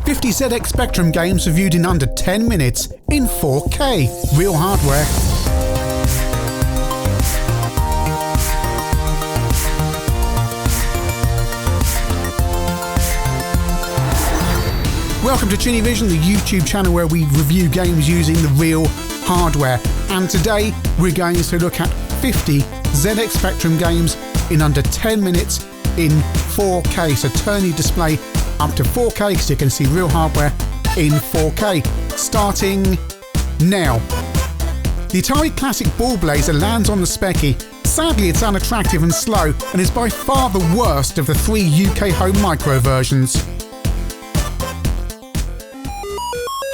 50 ZX Spectrum games reviewed in under 10 minutes in 4K. Real hardware. Welcome to ChinnyVision, the YouTube channel where we review games using the real hardware. And today we're going to look at 50 ZX Spectrum games in under 10 minutes in 4K. So turn your display up to 4K so you can see real hardware in 4K. Starting now. The Atari Classic Ball Blazer lands on the Specky. Sadly, it's unattractive and slow and is by far the worst of the 3 UK home micro versions.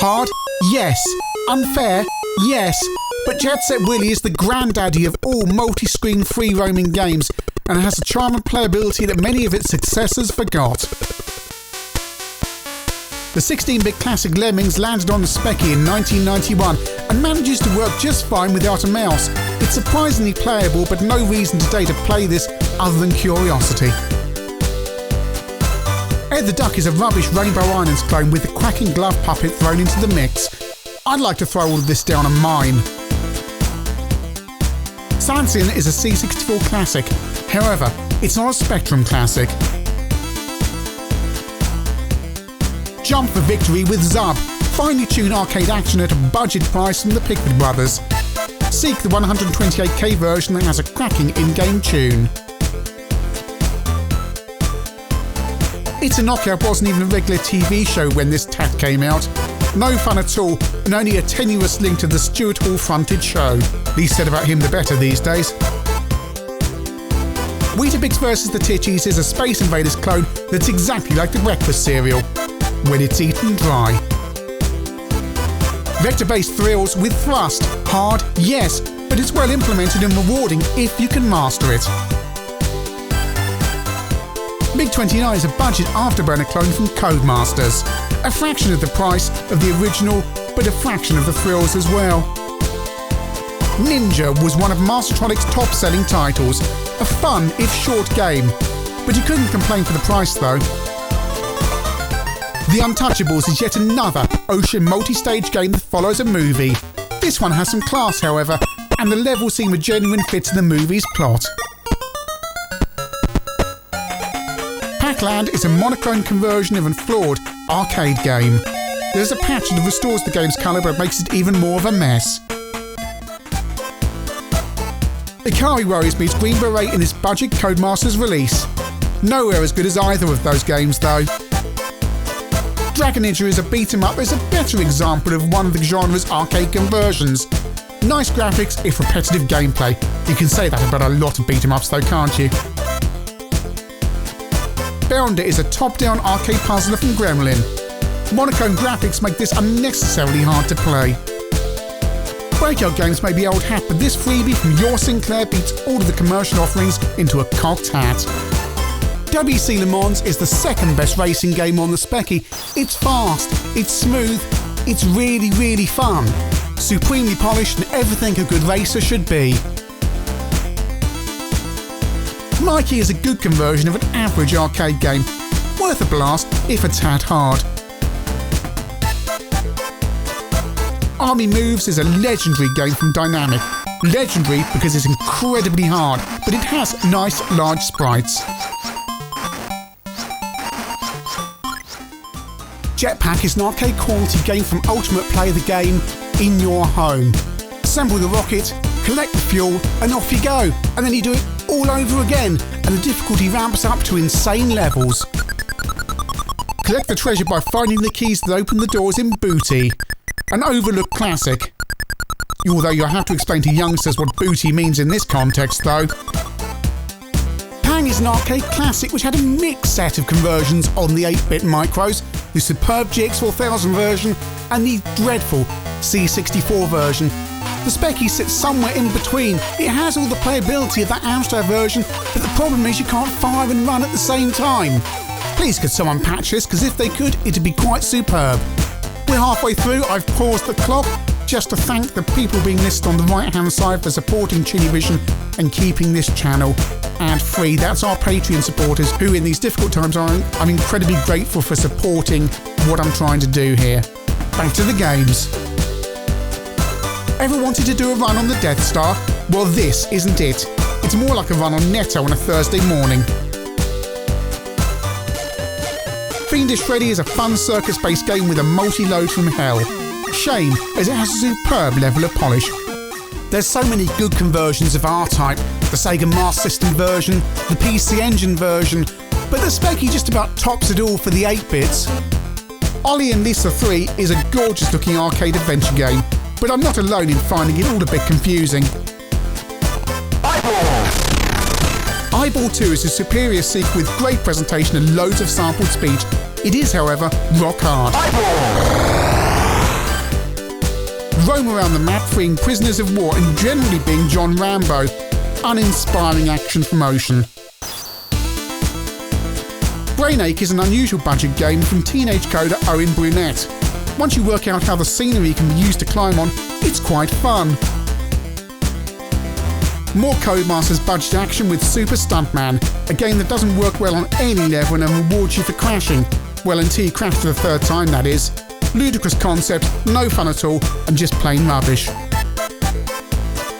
Hard? Yes. Unfair? Yes. But Jet Set Willy is the granddaddy of all multi-screen free-roaming games and has a charm and playability that many of its successors forgot. The 16-bit classic Lemmings landed on the Specky in 1991 and manages to work just fine without a mouse. It's surprisingly playable, but no reason today to play this other than curiosity. Ed the Duck is a rubbish Rainbow Islands clone with the Quacking Glove puppet thrown into the mix. I'd like to throw all of this down a mine. Sansin is a C64 classic, however, it's not a Spectrum classic. Jump for victory with Zub, finely tuned arcade action at a budget price from the Pickford Brothers. Seek the 128K version that has a cracking in-game tune. It's a Knockout wasn't even a regular TV show when this tat came out. No fun at all, and only a tenuous link to the Stuart Hall fronted show. Least said about him the better these days. Weetabix vs. the Titchies is a Space Invaders clone that's exactly like the breakfast cereal, when it's eaten dry. Vector-based thrills with thrust. Hard? Yes, but it's well implemented and rewarding if you can master it. MiG-29 is a budget afterburner clone from Codemasters. A fraction of the price of the original, but a fraction of the thrills as well. Ninja was one of Mastertronic's top-selling titles. A fun, if short game. But you couldn't complain for the price though. The Untouchables is yet another ocean multi-stage game that follows a movie. This one has some class, however, and the levels seem a genuine fit to the movie's plot. Pac-Land is a monochrome conversion of a flawed arcade game. There's a patch that restores the game's colour but makes it even more of a mess. Ikari Warriors meets Green Beret in its budget Codemasters release. Nowhere as good as either of those games though. Dragon Ninja is a beat-em-up that is a better example of one of the genre's arcade conversions. Nice graphics, if repetitive gameplay. You can say that about a lot of beat-em-ups though, can't you? Bounder is a top-down arcade puzzler from Gremlin. Monochrome graphics make this unnecessarily hard to play. Breakout games may be old hat, but this freebie from your Sinclair beats all of the commercial offerings into a cocked hat. WC Le Mans is the second best racing game on the Specky. It's fast, it's smooth, it's really, really fun. Supremely polished and everything a good racer should be. Mikey is a good conversion of an average arcade game. Worth a blast, if a tad hard. Army Moves is a legendary game from Dynamic. Legendary because it's incredibly hard, but it has nice large sprites. Jetpack is an arcade quality game from Ultimate Play the Game in your home. Assemble the rocket, collect the fuel, and off you go. And then you do it all over again, and the difficulty ramps up to insane levels. Collect the treasure by finding the keys that open the doors in Booty. An overlooked classic. Although you'll have to explain to youngsters what booty means in this context though. Pang is an arcade classic which had a mixed set of conversions on the 8-bit micros, the superb GX4000 version and the dreadful C64 version. The Specky sits somewhere in between. It has all the playability of that Amstrad version, but the problem is you can't fire and run at the same time. Please could someone patch this, because if they could, it'd be quite superb. We're halfway through. I've paused the clock just to thank the people being listed on the right hand side for supporting ChinnyVision and keeping this channel ad-free. That's our Patreon supporters who in these difficult times I'm incredibly grateful for supporting what I'm trying to do here. Back to the games. Ever wanted to do a run on the Death Star? Well, this isn't it. It's more like a run on Netto on a Thursday morning. Fiendish Freddy is a fun circus-based game with a multi-load from hell. Shame, as it has a superb level of polish. There's so many good conversions of R-Type, the Sega Master System version, the PC Engine version, but the Specky just about tops it all for the 8-bits. Ollie and Lisa 3 is a gorgeous-looking arcade adventure game, but I'm not alone in finding it all a bit confusing. Eyeball 2 is a superior sequel with great presentation and loads of sampled speech. It is, however, rock hard. Roam around the map freeing prisoners of war and generally being John Rambo. Uninspiring action from Ocean. Brainache is an unusual budget game from teenage coder Owen Brunette. Once you work out how the scenery can be used to climb on, it's quite fun. More Codemasters budget action with Super Stuntman, a game that doesn't work well on any level and rewards you for crashing. Well, until you crash for the third time, that is. Ludicrous concept, no fun at all, and just plain rubbish.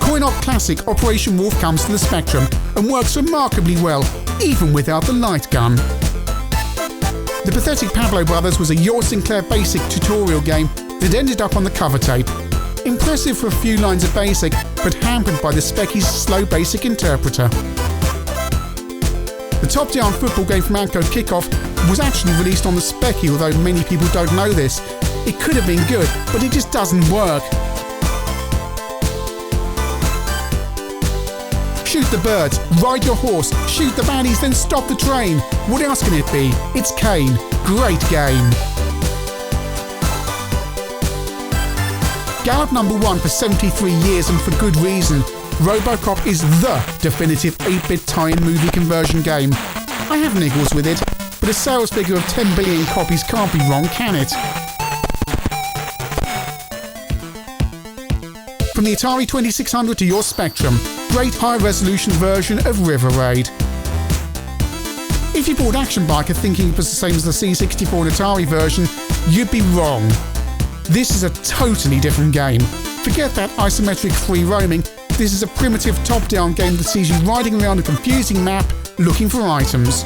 Coin-op classic Operation Wolf comes to the Spectrum and works remarkably well, even without the light gun. The pathetic Pablo Brothers was a Your Sinclair Basic tutorial game that ended up on the cover tape. Impressive for a few lines of basic, but hampered by the Specky's slow basic interpreter. The top-down football game from Amco Kickoff was actually released on the Specky, although many people don't know this. It could have been good, but it just doesn't work. Shoot the birds, ride your horse, shoot the baddies, then stop the train. What else can it be? It's Kane. Great game. Gallop #1 for 73 years and for good reason. Robocop is the definitive 8-bit tie-in movie conversion game. I have niggles with it, but a sales figure of 10 billion copies can't be wrong, can it? From the Atari 2600 to your Spectrum, great high-resolution version of River Raid. If you bought Action Biker thinking it was the same as the C64 and Atari version, you'd be wrong. This is a totally different game. Forget that isometric free roaming. This is a primitive top-down game that sees you riding around a confusing map looking for items.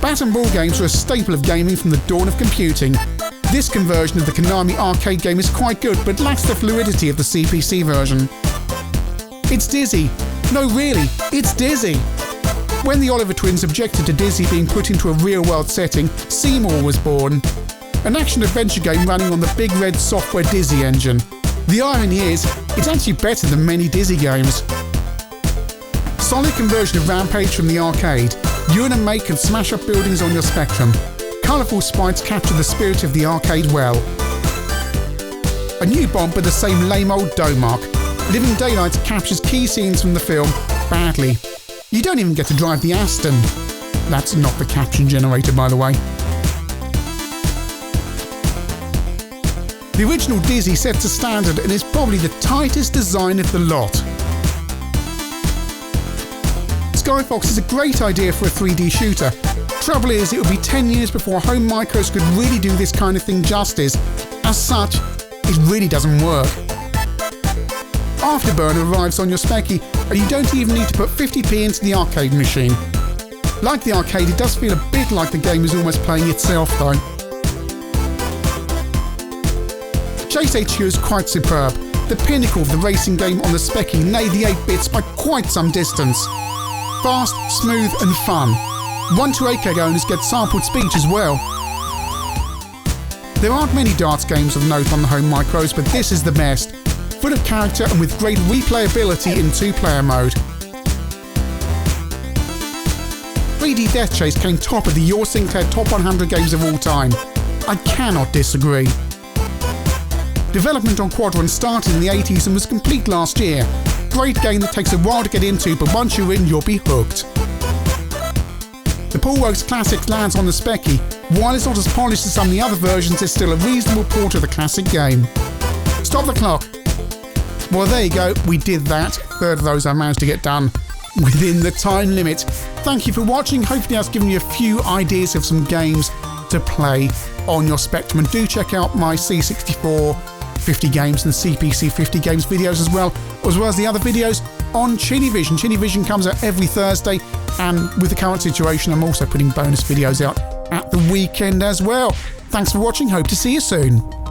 Bat and ball games are a staple of gaming from the dawn of computing. This conversion of the Konami arcade game is quite good, but lacks the fluidity of the CPC version. It's Dizzy. No, really, it's Dizzy. When the Oliver twins objected to Dizzy being put into a real-world setting, Seymour was born. An action-adventure game running on the Big Red Software Dizzy engine. The irony is, it's actually better than many Dizzy games. Solid conversion of Rampage from the arcade. You and a mate can smash up buildings on your Spectrum. Colourful sprites capture the spirit of the arcade well. A new bomb but the same lame old Domark. Living Daylights captures key scenes from the film badly. You don't even get to drive the Aston. That's not the caption generator, by the way. The original Dizzy sets a standard and is probably the tightest design of the lot. Skyfox is a great idea for a 3D shooter. Trouble is, it would be 10 years before home micros could really do this kind of thing justice. As such, it really doesn't work. Afterburner arrives on your Specky, and you don't even need to put 50p into the arcade machine. Like the arcade, it does feel a bit like the game is almost playing itself though. Chase HQ is quite superb. The pinnacle of the racing game on the Specky, nay the 8-bits by quite some distance. Fast, smooth and fun. 128K owners get sampled speech as well. There aren't many darts games of note on the home micros, but this is the best. Full of character and with great replayability in 2-player mode. 3D Deathchase came top of the Your Sinclair Top 100 games of all time. I cannot disagree. Development on Quadrant started in the 80s and was complete last year. Great game that takes a while to get into, but once you're in, you'll be hooked. The Paul Works Classics lands on the Specky. While it's not as polished as some of the other versions, it's still a reasonable port of the classic game. Stop the clock. Well, there you go, we did that. Third of those I managed to get done. within the time limit. Thank you for watching. Hopefully that's given you a few ideas of some games to play on your Spectrum. And do check out my C64 50 games and CPC 50 games videos as well as the other videos on ChinnyVision. ChinnyVision comes out every Thursday, and with the current situation, I'm also putting bonus videos out at the weekend as well. Thanks for watching. Hope to see you soon.